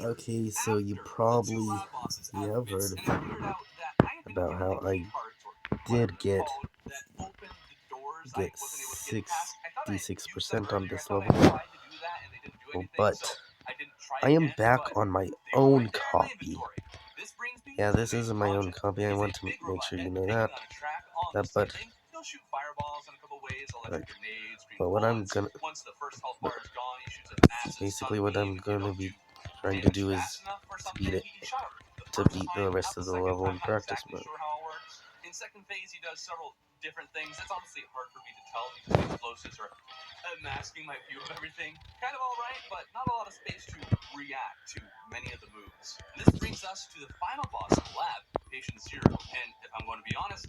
Okay, so you probably have heard about how I did get 66% on this level. Well, but I am back on my own copy. Yeah, this isn't my own copy. I want to make sure you know that. But like, but what I'm gonna basically what I'm gonna be trying to do is to beat the rest of the level in practice mode. In second phase, he does several different things. It's honestly hard for me to tell because the explosives are masking my view of everything. Kind of alright, but not a lot of space to react to many of the moves. And this brings us to the final boss of the lab, Patient Zero. And if I'm going to be honest,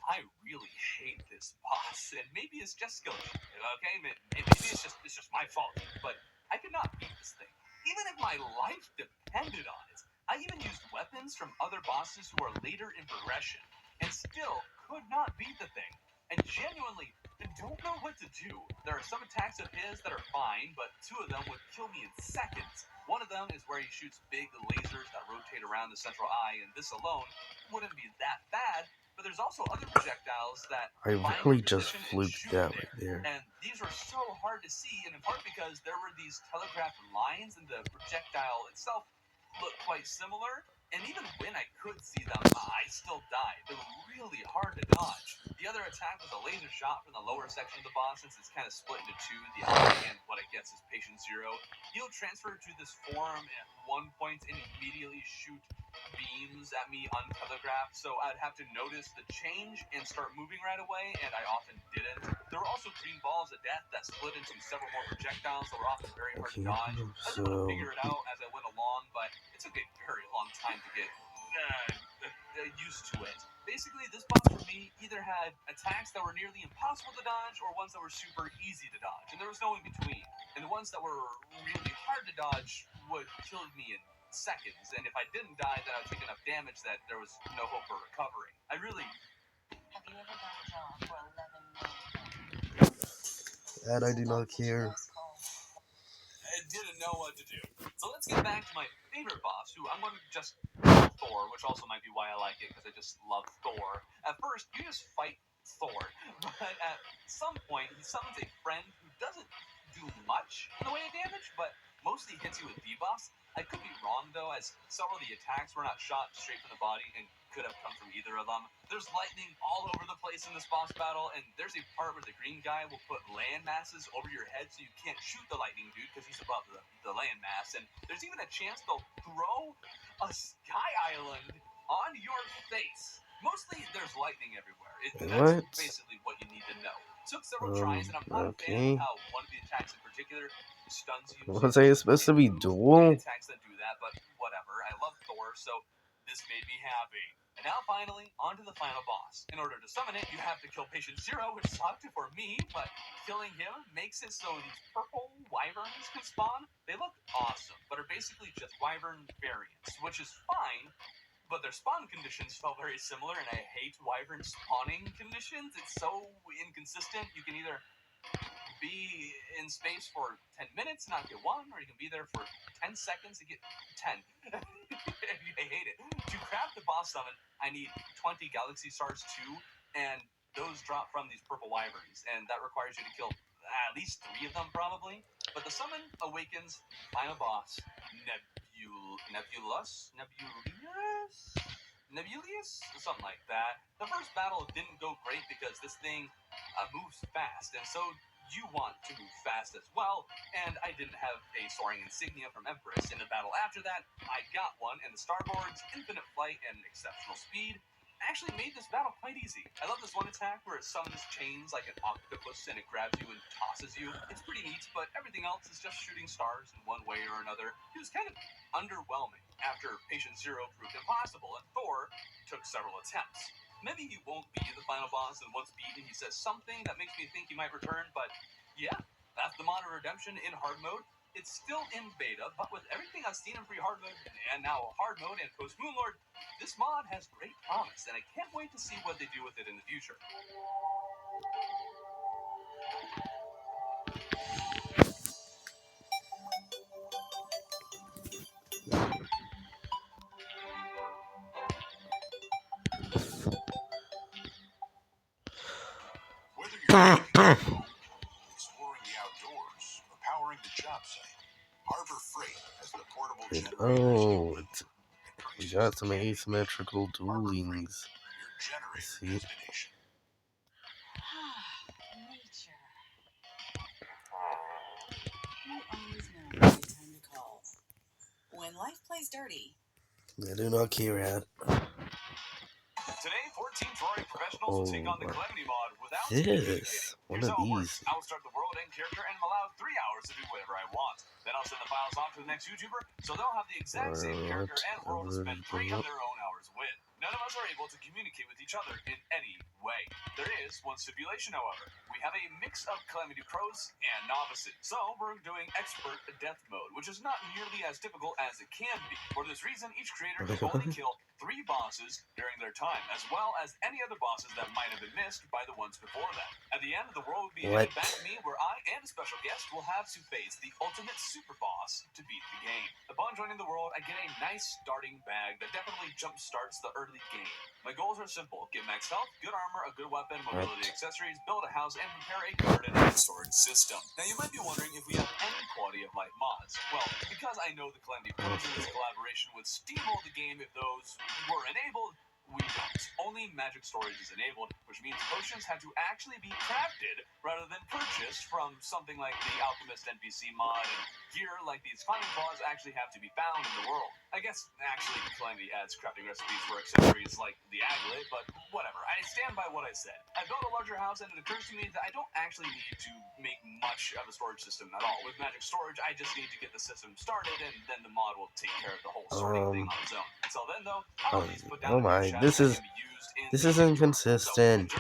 I really hate this boss. And maybe it's just skill issue, okay? Maybe it's just my fault. But I could not beat this thing, even if my life depended on it. I even used weapons from other bosses who are later in progression, and still could not beat the thing. And genuinely don't know what to do. There are some attacks of his that are fine, but two of them would kill me in seconds. One of them is where he shoots big lasers that rotate around the central eye, and this alone wouldn't be that bad. But there's also other projectiles that I really just fluked that right there. And these are so hard to see, and in part because there were these telegraphed lines, and the projectile itself looked quite similar. And even when I could see them, I still died. They were really hard to dodge. The other attack was a laser shot from the lower section of the boss, since it's kind of split into two. The eye and what I guess is Patient Zero. He'll transfer to this form at one point and immediately shoot beams at me untelegraphed, so I'd have to notice the change and start moving right away, and I often didn't. There were also green balls of death that split into several more projectiles that were often very hard to dodge. I was able to figure it out as I went along, but it took a very long time to get used to it. Basically, this boss for me either had attacks that were nearly impossible to dodge or ones that were super easy to dodge, and there was no in between. And the ones that were really hard to dodge would kill me in seconds, and if I didn't die, then I would take enough damage that there was no hope for recovering. I really... Have you ever done a job for 11 million? And I do not care. I didn't know what to do. So let's get back to my favorite boss, who I'm going to just call Thor, which also might be why I like it, because I just love Thor. At first, you just fight Thor, but at some point, he summons a friend who doesn't do much in the way of damage, but mostly hits you with debuffs. I could be wrong, though, as several of the attacks were not shot straight from the body and could have come from either of them. There's lightning all over the place in this boss battle, and there's a part where the green guy will put land masses over your head so you can't shoot the lightning dude because he's above the land mass, and there's even a chance they'll throw a sky island on your face. Mostly there's lightning everywhere. That's basically what you need to know. Took several tries, and I'm not a fan of how one of the attacks in particular stuns you. Was I supposed to be dual? Attacks that do that, but whatever. I love Thor, so this made me happy. And now finally, on to the final boss. In order to summon it, you have to kill Patient Zero, which sucked for me, but killing him makes it so these purple wyverns can spawn. They look awesome, but are basically just wyvern variants, which is fine, but their spawn conditions felt very similar, and I hate wyvern spawning conditions. It's so inconsistent. You can either be in space for 10 minutes, not get one, or you can be there for 10 seconds to get 10. I hate it. To craft the boss summon, I need 20 galaxy stars too, and those drop from these purple wyverns, and that requires you to kill at least 3 of them probably. But the summon awakens final boss, Nebulius? Something like that. The first battle didn't go great because this thing moves fast, and so you want to move fast as well, and I didn't have a soaring insignia from Empress. In the battle after that, I got one, and the starboard's infinite flight and exceptional speed actually made this battle quite easy. I love this one attack where it summons chains like an octopus and it grabs you and tosses you. It's pretty neat, but everything else is just shooting stars in one way or another. It was kind of underwhelming after Patient Zero proved impossible, and Thor took several attempts. Maybe he won't be the final boss, and once beaten, he says something that makes me think he might return, but yeah, that's the mod of Redemption in hard mode. It's still in beta, but with everything I've seen in free hard mode, and now hard mode and post Moonlord, this mod has great promise, and I can't wait to see what they do with it in the future. Exploring the outdoors, or powering the job site. Harbor Freight has the portable Oh, we got some asymmetrical duelings. your generator See? destination. Nature. You always know the right time to call. When life plays dirty. I do not care at. Today, 14 Ferrari professionals will take on the Calamity mod without This one Here's of how it these. works. I'll start the world and character and I'm allowed 3 hours to do whatever I want. Then I'll send the files off to the next YouTuber, so they'll have the exact same character and world to spend 3 of their own hours with. None of us are able to communicate with each other in any way. There is one stipulation, however. We have a mix of Calamity pros and novices. So we're doing expert death mode, which is not nearly as difficult as it can be. For this reason, each creator can only kill 3 bosses during their time, as well as any other bosses that might have been missed by the ones before them. At the end, the world will be handed back to me, where I and a special guest will have to face the ultimate super boss to beat the game. Upon joining the world, I get a nice starting bag that definitely jump starts the early game. My goals are simple: get max health, good armor, a good weapon, mobility accessories, build a house, and prepare a garden and storage system. Now you might be wondering if we have any quality of life mods. Well, because I know the Calamity Pros in this collaboration would steamroll the game if those were enabled, we don't. Only magic storage is enabled, which means potions had to actually be crafted rather than purchased from something like the Alchemist NPC mod, and gear like these climbing claws actually have to be found in the world. I guess actually Calamity adds crafting recipes for accessories like the aglet, but whatever. I stand by what I said. I built a larger house, and it occurs to me that I don't actually need to make much of a storage system at all. With magic storage, I just need to get the system started, and then the mod will take care of the whole sorting thing on its own. Until then, though, I'll at least put down Oh my, this is inconsistent.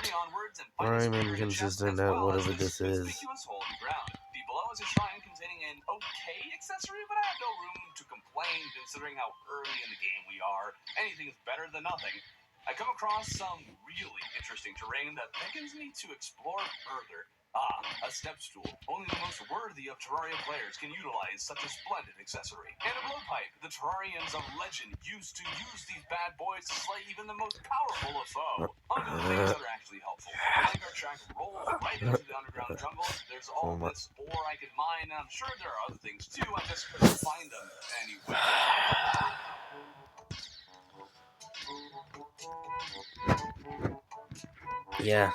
Or I'm inconsistent at whatever this is. Below is a shrine containing an okay accessory, but I have no room to complain considering how early in the game we are. Anything is better than nothing. I come across some really interesting terrain that beckons me to explore further. A step stool. Only the most worthy of Terraria players can utilize such a splendid accessory. And a blowpipe. The Terrarians of legend used to use these bad boys to slay even the most powerful of foe. Onto the things that are actually helpful. The minecart track rolls right into the underground jungle. There's all this ore I can mine, and I'm sure there are other things too. I just couldn't find them anywhere. Yeah.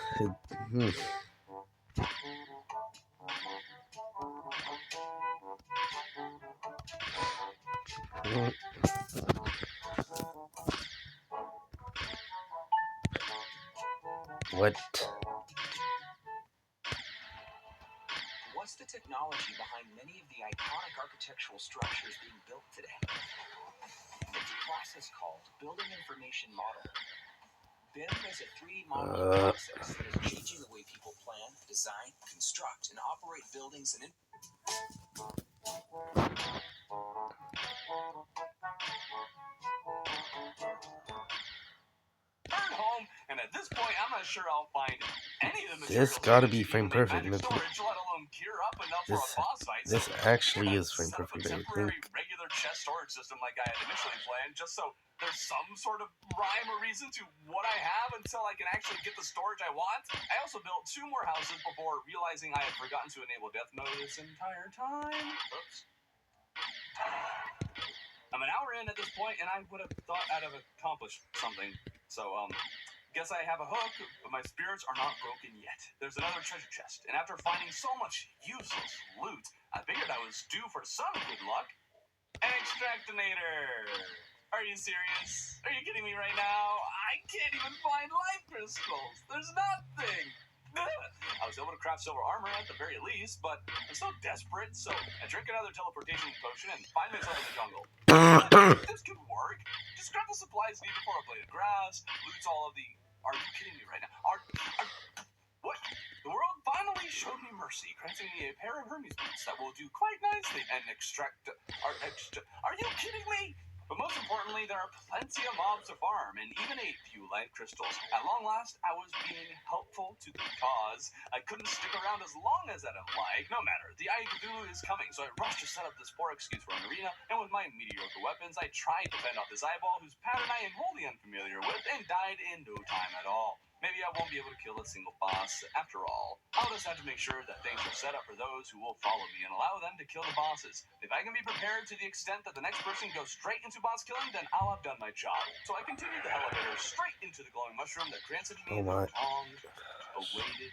What? What's the technology behind many of the iconic architectural structures being built today? It's a process called Building Information Modeling. BIM is a 3D modeling process that is changing the way people plan, design, construct, and operate buildings and home, and at this point, I'm not sure I'll find any of the This materials gotta I be need to frame even make perfect. magic storage, let alone gear up enough for a boss fight. This So actually we're is frame gonna set up a perfect, I temporary think. regular chest storage system like I had initially planned, just so there's some sort of rhyme or reason to what I have until I can actually get the storage I want. I also built 2 more houses before realizing I had forgotten to enable death mode this entire time. Oops. I'm an hour in at this point, and I would have thought I'd have accomplished something. So, guess I have a hook, but my spirits are not broken yet. There's another treasure chest, and after finding so much useless loot, I figured I was due for some good luck. An extractinator! Are you serious? Are you kidding me right now? I can't even find life crystals! There's nothing! I was able to craft silver armor at the very least, but I'm so desperate, so I drink another teleportation potion and find myself in the jungle. This could work. Just grab the supplies needed for a blade of grass, loot all of the... Are you kidding me right now? What? The world finally showed me mercy, granting me a pair of Hermes boots that will do quite nicely and extract... Are you kidding me? But most importantly, there are plenty of mobs to farm, and even a few life crystals. At long last, I was being helpful to the cause. I couldn't stick around as long as I'd have liked. No matter, the Eye of Cthulhu is coming, so I rushed to set up this poor excuse for an arena, and with my mediocre weapons, I tried to fend off this eyeball whose pattern I am wholly unfamiliar with, and died in no time at all. maybe I won't be able to kill a single boss after all. I'll just have to make sure that things are set up for those who will follow me and allow them to kill the bosses. If I can be prepared to the extent that the next person goes straight into boss killing, then I'll have done my job. So I continued the elevator straight into the glowing mushroom that granted me Oh the my. long-awaited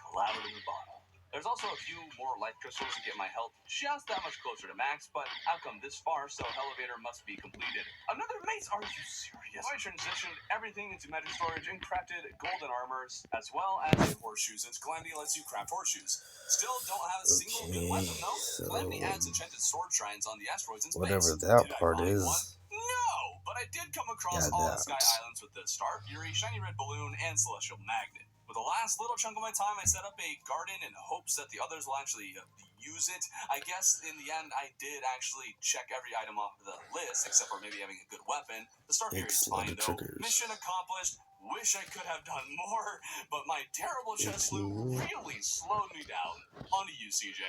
collaborative bottle. There's also a few more life crystals to get my health just that much closer to max, but I've come this far, so elevator must be completed. Another mace? Are you serious? I transitioned everything into magic storage and crafted golden armors, as well as a horseshoe, since Calamity lets you craft horseshoes. Still don't have a single good weapon, though. So Calamity adds enchanted sword shrines on the asteroids in space. whatever that Did I part find is, one? No, but I did come across got all the that. Sky Islands with the Star Fury, Shiny Red Balloon, and Celestial Magnet. With the last little chunk of my time, I set up a garden in hopes that the others will actually use it. I guess in the end, I did actually check every item off the list, except for maybe having a good weapon. The Star Fury is fine, though. Triggers. Mission accomplished. Wish I could have done more, but my terrible chest flu really slowed me down. On to you, CJ.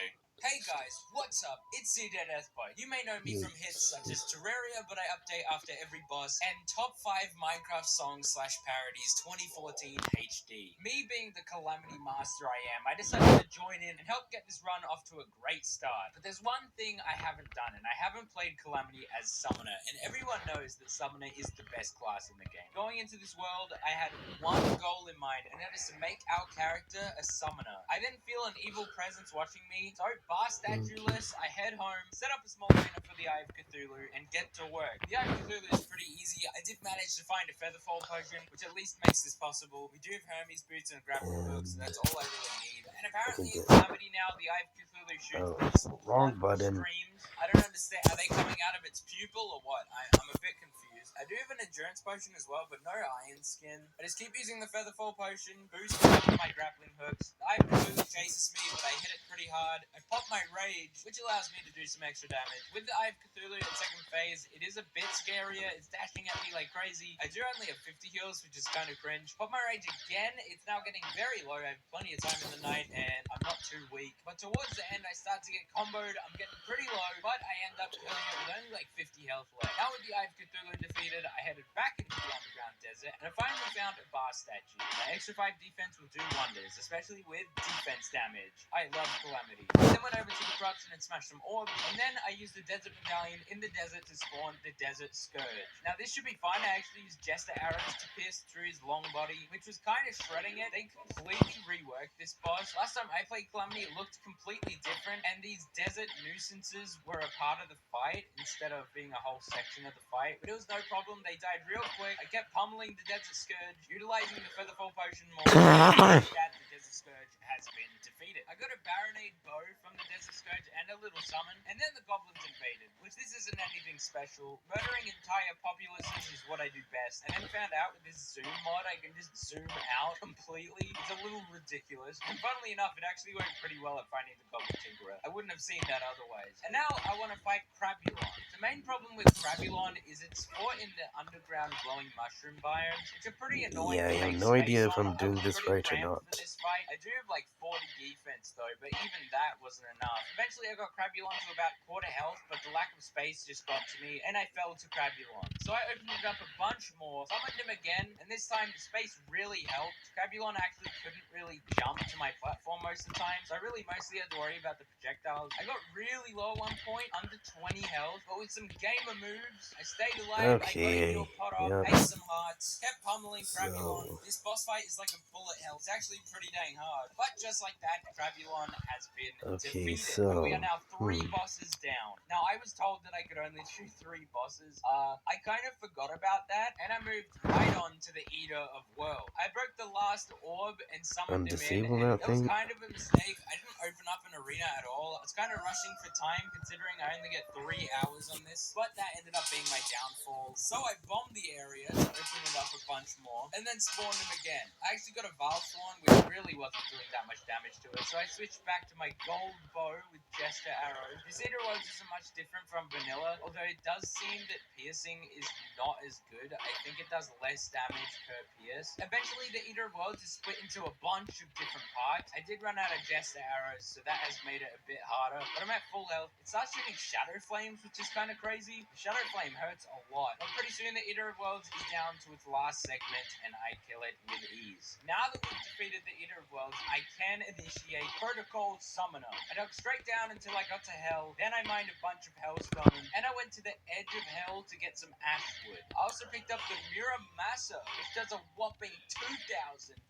Hey guys, what's up? It's CJ Deathbite. You may know me from hits such as Terraria, but I update after every boss, and Top 5 Minecraft Songs / Parodies 2014 HD. Me being the Calamity Master I am, I decided to join in and help get this run off to a great start. But there's one thing I haven't done, and I haven't played Calamity as Summoner, and everyone knows that Summoner is the best class in the game. Going into this world, I had one goal in mind, and that is to make our character a Summoner. I then feel an evil presence watching me, so bar statueless, I head home, set up a small arena for the Eye of Cthulhu, and get to work. The Eye of Cthulhu is pretty easy. I did manage to find a Featherfall potion, which at least makes this possible. We do have Hermes boots and a grappling hook, so that's all I really need. And apparently in Calamity now, the Eye of Cthulhu shoots these Wrong blood button. streams. I don't understand. Are they coming out of its pupil or what? I'm a bit confused. I do have an endurance potion as well, but no iron skin. I just keep using the Featherfall potion, boosting up with my grappling hooks. The Eye of Cthulhu chases me, but I hit it pretty hard. I pop my rage, which allows me to do some extra damage. With the Eye of Cthulhu at second phase, it is a bit scarier. It's dashing at me like crazy. I do only have 50 heals, which is kind of cringe. Pop my rage again. It's now getting very low. I have plenty of time in the night, and I'm not too weak. But towards the end, I start to get comboed. I'm getting pretty low, but I end up killing it with only like 50 health left. Now with the Eye of Cthulhu defeated, I headed back into the underground desert, and I finally found a bar statue. My extra 5 defense will do wonders, especially with defense damage. I love Calamity. I then went over to the corruption and smashed some orbs, and then I used the desert medallion in the desert to spawn the desert scourge. Now this should be fine. I actually used jester arrows to pierce through his long body, which was kind of shredding it. They completely reworked this boss. Last time I played Calamity, it looked completely different, and these desert nuisances were a part of the fight instead of being a whole section of the fight. But it was no problem. They died real quick. I kept pummeling the desert scourge, utilizing the Featherfall potion more. That the desert scourge has been defeated. I got a Baronade bow from the desert scourge and a little summon, and then the goblins invaded, which this isn't anything special. Murdering entire populaces is what I do best. I then found out with this zoom mod, I can just zoom out completely. It's a little ridiculous, and funnily enough, it actually worked pretty well at finding the Goblin Tinkerer. I wouldn't have seen that otherwise. And now I want to fight Crabulon. The main problem with Crabulon is it's fought in the underground glowing mushroom biomes, which are pretty annoying. Yeah, I to have make no idea space if I'm on. doing I was this pretty right or cramped not. for this fight. I do have like 40 defense though, but even that wasn't enough. Eventually I got Crabulon to about quarter health, but the lack of space just got to me, and I fell to Crabulon. So I opened it up a bunch more, summoned him again, and this time the space really helped. Crabulon actually couldn't really jump to my platform most of the time, so I really mostly had to worry about the projectiles. I got really low at one point, under 20 health, but with some gamer moves, I stayed alive. Okay, I got into a pot off, yeah. ate some hearts, kept pummeling Crabulon. So- This boss fight is like a bullet hell. It's actually pretty dang hard. But just like that, Crabulon has been Okay, defeated. so, And we are now 3 bosses down. Now, I was told that I could only do 3 bosses. I kind of forgot about that, and I moved right on to the Eater of Worlds. I broke the last orb and summoned him in, Undisable and that it was thing? kind of a mistake. I didn't open up an arena at all. I was kind of rushing for time, considering I only get 3 hours on this, but that ended up being my downfall. So I bombed the area to open it up a bunch more, and then spawned him again. I actually got a Valsworn, which really wasn't doing that much damage to it, so I switched back to my gold bow with Jester arrows. This Eater of Worlds isn't much different from vanilla, although it does seem that piercing is not as good. I think it does less damage per pierce. Eventually, the Eater of Worlds is split into a bunch of different parts. I did run out of Jester arrows, so that has made it a bit harder, but I'm at full health. It starts shooting Shadow Flames, which is kind of crazy. The Shadow Flame hurts a lot. Not pretty soon the Eater of Worlds is down to its last segment, and I kill it with ease. Now that we've defeated the Eater of Worlds, I can initiate Protocol Summoner. I dug straight down until I got to Hell, then I mined a bunch of Hellstone, and I went to the edge of Hell to get some Ashwood. I also picked up the Muramasa, which does a whopping 2,400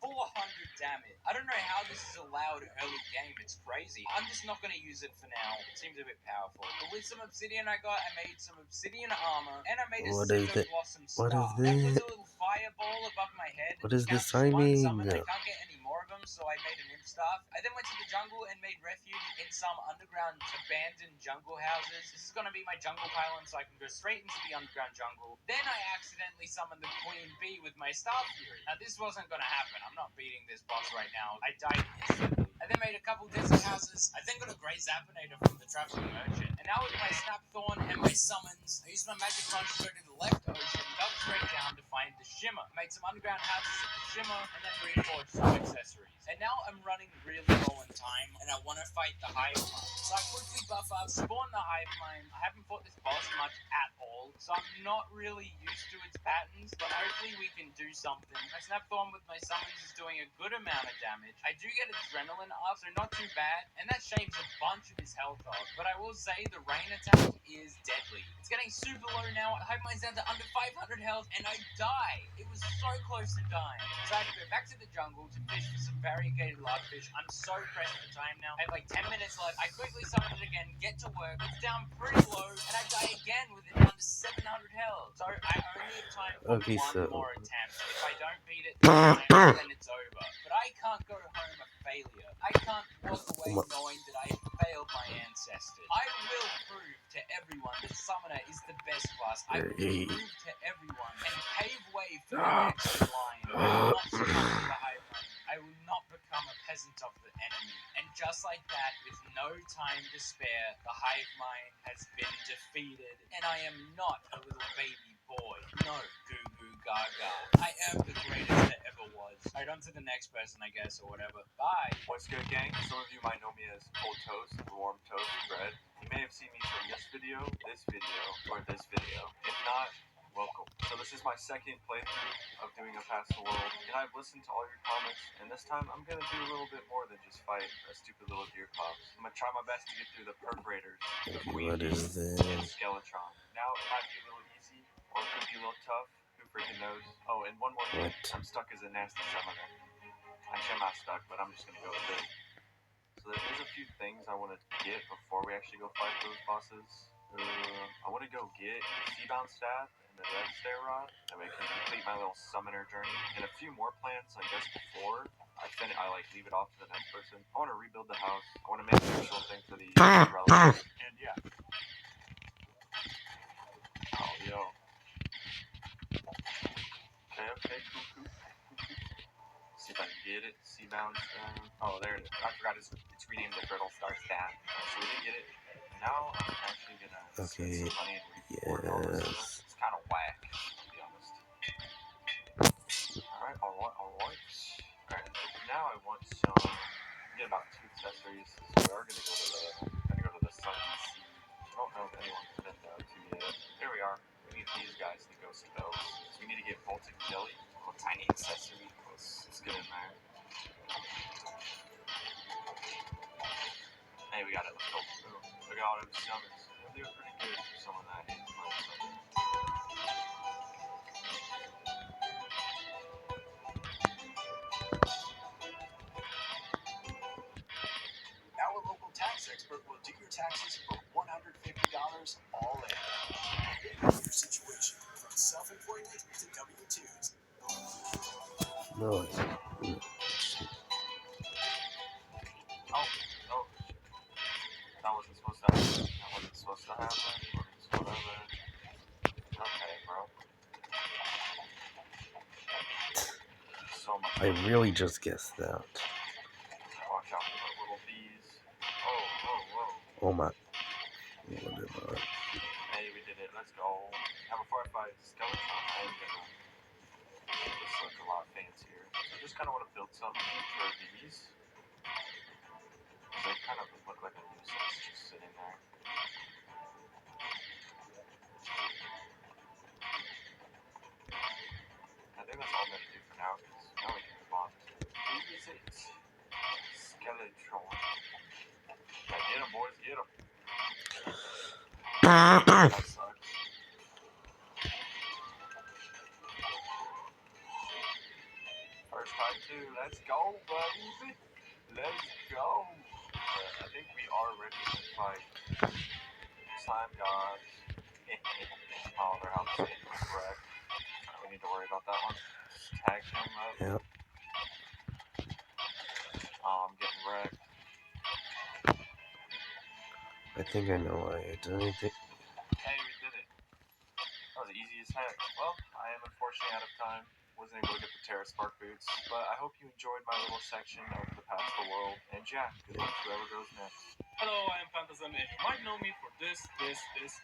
damage. I don't know how this is allowed early game, it's crazy. I'm just not going to use it for now, it seems a bit powerful. But with some obsidian I got, I made some obsidian armor, and I made a What is Cinder it? Blossom What Star. is That was this? a little fireball above my head. What is this Counts as one timing? summon. I can't get any more of them, so I made an imp staff. I then went to the jungle and made refuge in some underground abandoned jungle houses. This is going to be my jungle pylon, so I can go straight into the underground jungle. Then I accidentally summoned the Queen Bee with my Star Fury. Now this wasn't going to happen. I'm not beating this boss right now. I died instantly. I then made a couple desert houses. I then got a Grey Zappinator from the Traveling Merchant. And now with my Snapthorn and my summons, I used my magic punch to go to the left ocean, dug straight down to find the Shimmer. Made some underground houses at the Shimmer, and then reforged some accessories. And now I'm running really low on time, and I want to fight the Hive Mind. So I quickly buff up, spawn the Hive Mind. I haven't fought this boss much at all, so I'm not really used to its patterns, but hopefully we can do something. My Snapthorn with my summons is doing a good amount of damage. I do get Adrenaline up, so not too bad, and that shaves a bunch of his health off. But I will say the rain attack is deadly. It's getting super low now. Hive Mind's down to under 500 health, and I die. It was so close to dying. So I had to go back to the jungle to fish for some variegated larkfish. I'm so pressed for time now. I have like 10 minutes left. I quickly summon it again, get to work. It's down pretty low, and I die again with it down to 700 health. So I only have time for Okay, one so more attempt. If I don't beat it this time, then it's over. But I can't go home a failure. I can't walk away knowing that I failed my ancestors. I will prove to everyone that Summoner is the best class. I will prove to everyone and pave way for the next in line. I will not succumb to the Hive Mind. I will not become a peasant of the enemy. And just like that, with no time to spare, the Hive Mind has been defeated. And I am not a little baby boy. No, goo goo gaga. I am the greatest that ever was. Alright, on to the next person, I guess, or whatever. Bye. What's good, gang? Some of you might know me as Cold Toast or Warm Toast Bread. You may have seen me from this video, or this video. If not, welcome. So this is my second playthrough of doing a Past the World, and I've listened to all your comments, and this time I'm gonna do a little bit more than just fight a stupid little deer cops. I'm gonna try my best to get through the Perforators, the Queen What Bee, is and this? Skeletron. Now it might be a little easy, or it could be a little tough. Who freaking knows? Oh, and one more thing. What? I'm stuck as a nasty summoner. Actually, I'm not stuck, but I'm just gonna go with it. So there's a few things I want to get before we actually go fight those bosses. I want to go get the Seabound Staff and the Red Stair Rod, that way I can complete my little summoner journey. And a few more plans, I guess, before I leave it off to the next person. I want to rebuild the house. I want to make a special thing for the relics. And yeah. Oh, yo. Okay, cool. See if I can get it. Seabound Staff. Oh, there it is. I forgot it's renamed the Brittle Star Staff. So we did get it. Now I'm actually gonna spend some money and record all this stuff. Yes. It's kind of whack, to be honest. Alright. Now I want some. Get about 2 accessories. So we are gonna go to the Sun and Sea. I don't know if anyone's been there to yet. Here we are. We need these guys to go spells. So we need to get Bolted Jelly. A tiny accessory. Let's get in there. Hey, we got it. Let's go. Boom. Look at all them summons. They're doing pretty good for someone that hates my summon. Our local tax expert will do your taxes for $150 all in. Your situation from self-employment to W-2s. No. Oh, shit. That wasn't supposed to happen. Whatever. Okay, bro. So much. I really just guessed that. Watch out for the little bees. Whoa. Oh my. Whatever. Hey, we did it. Let's go. Now, before I fight Skeleton, I am gonna make this look a lot fancier. So I just kind of want to build something for these. They kind of look like a nuisance just sitting there. That sucks. First time too. Let's go, buddies. Let's go. I think we are ready to fight. Slime gods. Oh, their house is correct. We need to worry about that one. Tag him up. Yep. Oh, I'm getting wrecked. I think I know why I did it. Hey, we did it. That was easy as heck. Well, I am unfortunately out of time. Wasn't able to get the Terra Spark boots, but I hope you enjoyed my little section of the past the world. And Jack, good luck to whoever goes next. Hello, I am Phantasm, and you might know me for this, and this.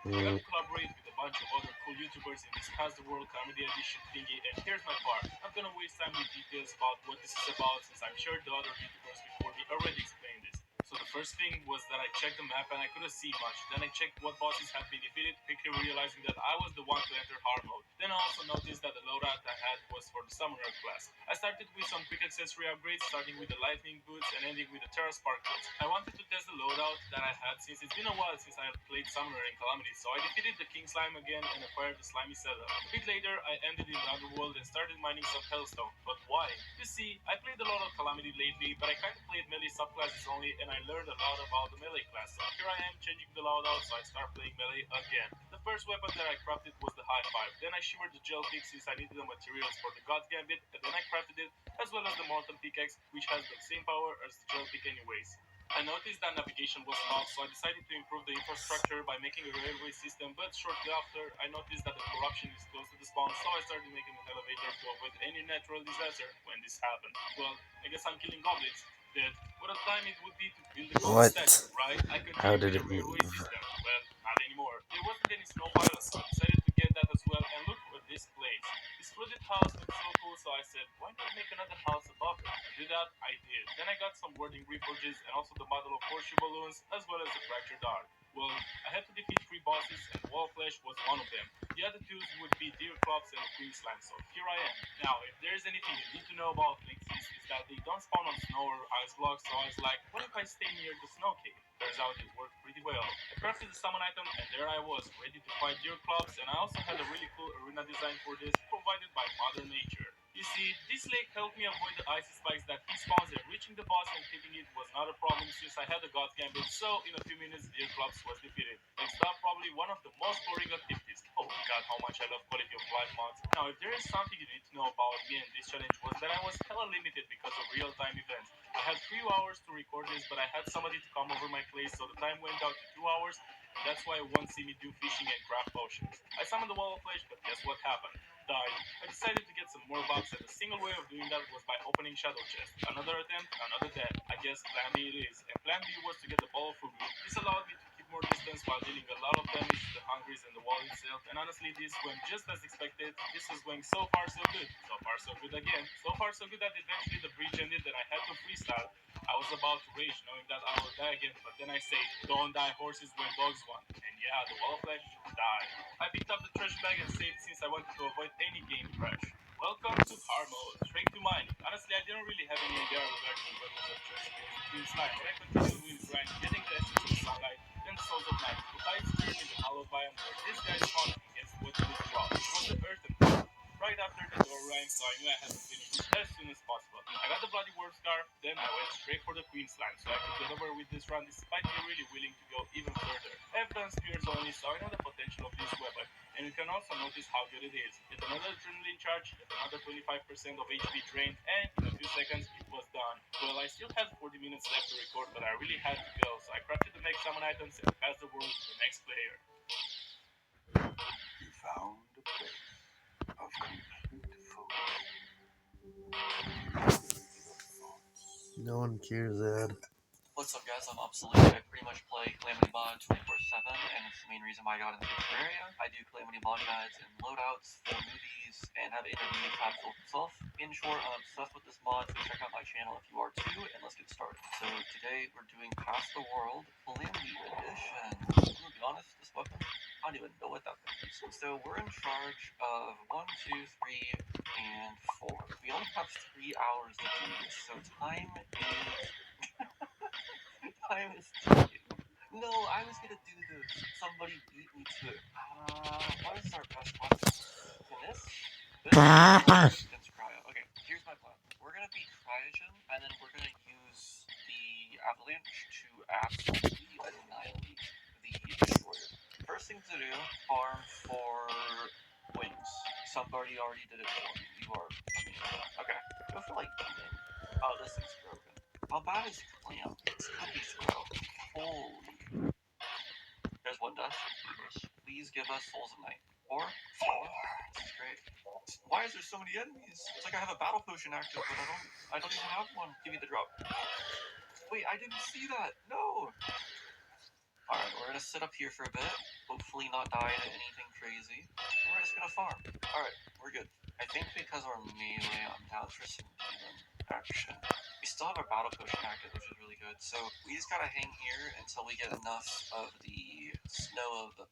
I got to collaborate with a bunch of other cool YouTubers in this Past the World Comedy Edition thingy, and here's my part. I'm gonna waste time with details about what this is about, since I'm sure the other YouTubers before me already explained this. So the first thing was that I checked the map and I couldn't see much. Then I checked what bosses had been defeated, quickly realizing that I was the one to enter hard mode. Then I also noticed that the loadout I had was for the Summoner class. I started with some quick accessory upgrades, starting with the Lightning boots and ending with the Terra Spark boots. I wanted to test the loadout that I had, since it's been a while since I have played Summoner in Calamity, so I defeated the King Slime again and acquired the Slimy setup. A bit later, I ended in the Underworld and started mining some Hellstone. But why? You see, I played a lot of Calamity lately, but I kinda played melee subclasses only, and I learned a lot about the melee class. So here I am changing the loadout, so I start playing melee again. The first weapon that I crafted was the High Five. Then I shimmered the Gel Pick since I needed the materials for the God Gambit, and then I crafted it, as well as the Morton Pickaxe, which has the same power as the Gel Pick anyways. I noticed that navigation was off, so I decided to improve the infrastructure by making a railway system, but shortly after, I noticed that the corruption is close to the spawn, so I started making an elevator to avoid any natural disaster when this happened. Well, I guess I'm killing goblins. Dead. What a time it would be to build a gold What? statue, right? I How continued did with it the railway move? system. Well, not anymore. There wasn't any snow pile, so I decided to get that as well, and look at this place. This flooded house looks so cool, so I said, why not make another house above it? To do that, I did. Then I got some wording reforges and also the model of horseshoe balloons, as well as the fractured dart. Well, I had to defeat 3 bosses, and the Wall of Flesh was one of them. The other 2 would be Deer Clubs and the Queen Slime, so here I am. Now, if there's anything you need to know about Flixies, is that they don't spawn on snow or ice blocks, so I was like, what if I stay near the snow cave? Turns out it worked pretty well. I crafted the summon item, and there I was, ready to fight Deer Clubs, and I also had a really cool arena design for this, provided by Mother Nature. You see, this lake helped me avoid the icy spikes that he spawns, and reaching the boss and hitting it was not a problem since I had the God Gambit, so in a few minutes Deer Clubs was defeated. Next up, probably one of the most boring activities. Oh god, how much I love quality of life mods. Now, if there is something you need to know about me and this challenge, was that I was hella limited because of real-time events. I had 3 hours to record this, but I had somebody to come over my place, so the time went down to 2 hours, and that's why you won't see me do fishing and craft potions. I summoned the Wall of Flesh, but guess what happened? Died. I decided to get some more bucks, and the single way of doing that was by opening Shadow Chest. Another attempt, another death. I guess Plan B it is. And Plan B was to get the Ball of Fugu. This allowed me to keep more distance while dealing a lot of damage to the Hungries and the wall itself, and honestly this went just as expected. This was going so far so good. So far so good again. So far so good that eventually the bridge ended and I had to freestyle. I was about to rage knowing that I will die again, but then I say, don't die horses when dogs want. And yeah, the Wall of Flesh died. I picked up the trash bag and saved since I wanted to avoid any game crash. Welcome to hard mode, straight to mining. Honestly, I didn't really have any idea regarding the weapons of trash skills between slime, but I continued with grind, getting the essence of sunlight, then the souls of night. The tides turned in the hollow biome where this guy spawned, and guess what he would drop? It was the earthen core. Right after the door rang, so I knew I had to finish this as soon as possible. I got the bloody warp scar, then I went straight for the Queen Slime, so I could get over with this run despite me really willing to go even further. I have done spears only, so I know the potential of this weapon, and you can also notice how good it is. Yet another adrenaline charge, yet another 25% of HP drained, and in a few seconds it was done. Well, I still had 40 minutes left to record, but I really had to go, so I crafted the next summon items and passed the world to the next player. You found a place of complete focus. No one cares, Ed. What's up, guys? I'm Obsolete. I pretty much play Calamity Mod 24/7, and it's the main reason why I got into Terraria. I do Calamity Mod guides and loadouts for movies, and have interviewed Capsule himself. In short, I'm obsessed with this mod, so check out my channel if you are too, and let's get started. So today we're doing Past the World Calamity Edition. I'm gonna be honest, this weapon, I don't even know what that thing is. So we're in charge of 1, 2, 3, and 4. We only have 3 hours to do this, so time is ticking. No, I was gonna do this. Somebody beat me to it. What is our best weapon? Can this? Against Cryo. Okay, here's my plan. We're gonna beat Cryogen, and then we're gonna use the Avalanche to absolutely annihilate the Destroyer. First thing to do, farm for wings. Somebody already did it for me. You are amazing. Okay, go for like beating. Oh, this thing's broken. How bad is Clam? Cookies grow. Holy. There's one dust. Please give us Souls of Night. Or Flower. This is great. Why is there so many enemies? It's like I have a battle potion active, but I don't even have one. Give me the drop. Wait, I didn't see that. No. Alright, we're gonna sit up here for a bit. Hopefully not die to anything crazy. And we're just gonna farm. Alright, we're good. I think because we're melee, I'm down for some demon action. We still have our battle potion active, which is really good. So we just gotta hang here until we get enough of the snow of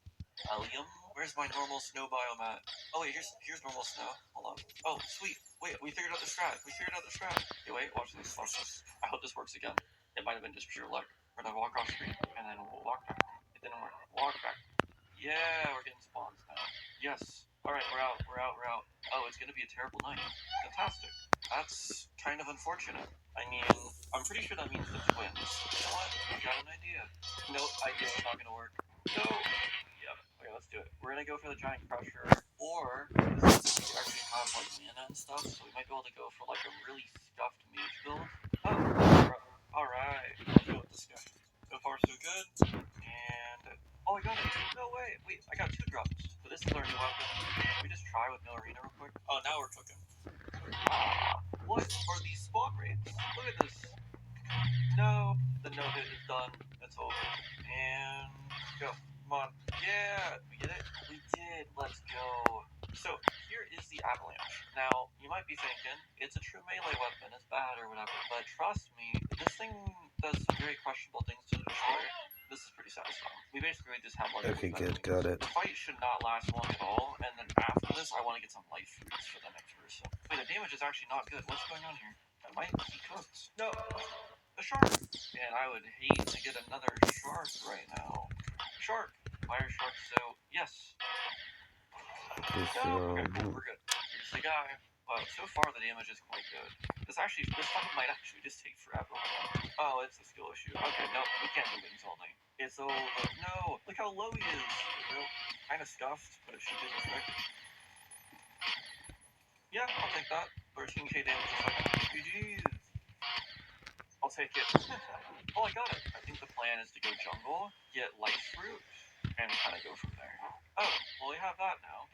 Allium. Where's my normal snow biome at? Oh wait, here's normal snow. Hold on. Oh, sweet. Wait, we figured out the strat. Okay, wait, watch this. I hope this works again. It might have been just pure luck. We're gonna walk off screen, and then we'll walk back. It didn't work. Walk back. Yeah, we're getting spawns now. Yes. Alright, we're out. Oh, it's gonna be a terrible night. Fantastic. That's kind of unfortunate. I mean, I'm pretty sure that means the twins. You know what? I got an idea. Nope, idea's not gonna work. No! Yeah. Okay, let's do it. We're gonna go for the giant crusher, or since we actually have like mana and stuff, so we might be able to go for like a really stuffed mage build. Oh, alright. Let's go with this guy. So far, so good. And oh, I got it. No way. Wait, I got 2 drops. So this is our new weapon. Can we just try with no arena real quick? Oh, now we're cooking. What are these spawn rates? Look at this. No, the no hit is done. It's over. And go. Come on. Yeah, we get it? We did. Let's go. So here is the Avalanche. Now, you might be thinking, it's a true melee weapon, it's bad or whatever, but trust me, this thing does some very questionable things to the Destroyer. This is pretty satisfying. We basically just have like Okay, good, got it. The fight should not last long at all, and then after this, I want to get some life fruits for the next person. Wait, the damage is actually not good. What's going on here? I might be cooked. No, the shark. And I would hate to get another shark right now. Shark. Fire shark. So yes. No. Okay, cool. We're good. Here's the guy. So far the damage is quite good. This fight might actually just take forever. Oh, it's a skill issue. Okay, no, we can't do wings all night. It's over. No, look how low he is. Nope. Kind of scuffed, but it should do the trick. Yeah, I'll take that. 13k damage a second. GG's. I'll take it. Oh, I got it. I think the plan is to go jungle, get life fruit, and kind of go from there. Oh, well, we have that now.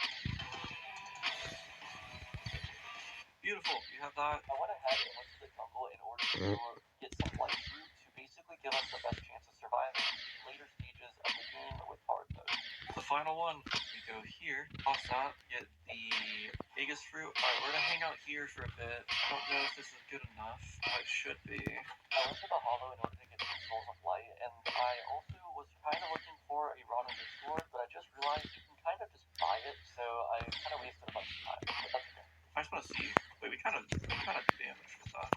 Beautiful. You have that. I went ahead and went to the jungle in order to get some life fruit to basically give us the best chance of surviving the later stages of the game with hard mode. The final one, we go here, toss that, get the Aegis fruit. Alright, we're gonna hang out here for a bit. I don't know if this is good enough. It should be. I went to the hollow in order to get some Souls of Light, and I also was kind of looking for a Rana sword, but I just realized you can kind of just buy it, so I kind of wasted a bunch of time. But that's okay. I just want to see. Wait, we kind of do damage with that.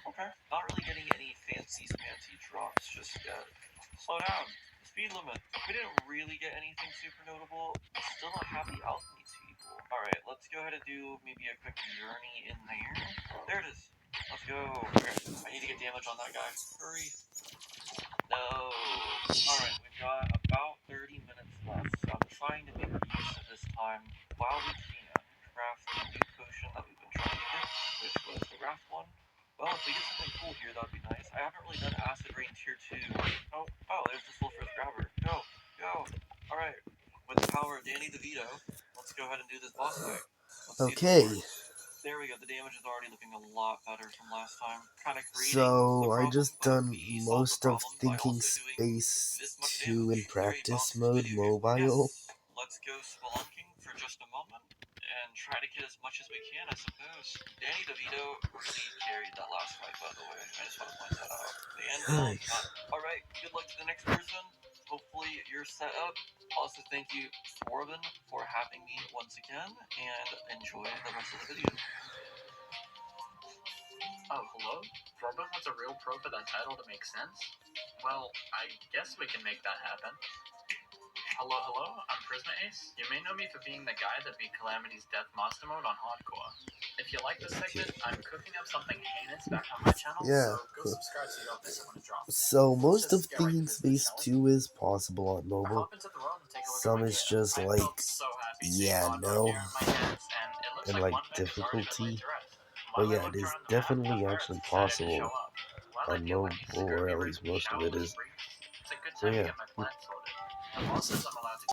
Okay. Not really getting any fancy drops just yet. Slow down. Speed limit. We didn't really get anything super notable. We still don't have the alchemy table. Alright, let's go ahead and do maybe a quick journey in there. There it is. Let's go. Okay. I need to get damage on that guy. Hurry. No. Alright, we've got about 30 minutes left, so I'm trying to make use of this time while we can craft the new potion that we've been trying to get, which was the raft one. Well, if we get something cool here, that'd be nice. I haven't really done Acid Rain Tier 2. Oh, there's the Sulphurous Grabber. Go. Alright, with the power of Danny DeVito, let's go ahead and do this boss fight. Let's see if it works. There we go. The damage is already looking a lot better from last time. Kind of creating So I just done most of Thinking Space 2 in practice mode mobile. Yes. Let's go spelunking for just a moment and try to get as much as we can, I suppose. Danny DeVito really carried that last fight, by the way. I just want to point that out. The anvil, alright, good luck to the next person. Hopefully you're set up. Also, thank you, Corbin, for having me once again, and enjoy the rest of the video. Oh, hello? Robin wants a real pro for that title to make sense? Well, I guess we can make that happen. Hello, I'm Prisma Ace. You may know me for being the guy that beat Calamity's Death Monster Mode on Hardcore. If you like this segment, I'm cooking up something heinous back on my channel, Yeah. so go subscribe so you don't miss it when it drops. So most of Let's just get right to Theme business, Space shall we? 2 is possible on mobile. Hop into the road and take a look Some at my is gear. just I like, felt so happy seeing yeah, Hardcore no, gear in my hands, and it looks and like like one mech has already been difficulty. laid to rest. But While I yeah, it looked is around the map, definitely pirates actually decided to show possible up. While I on deal with these mobile, or at scurvy least ridden most of it showers is. freaks, it's a good So time to yeah. get my plans sorted. The boss says I'm allowed to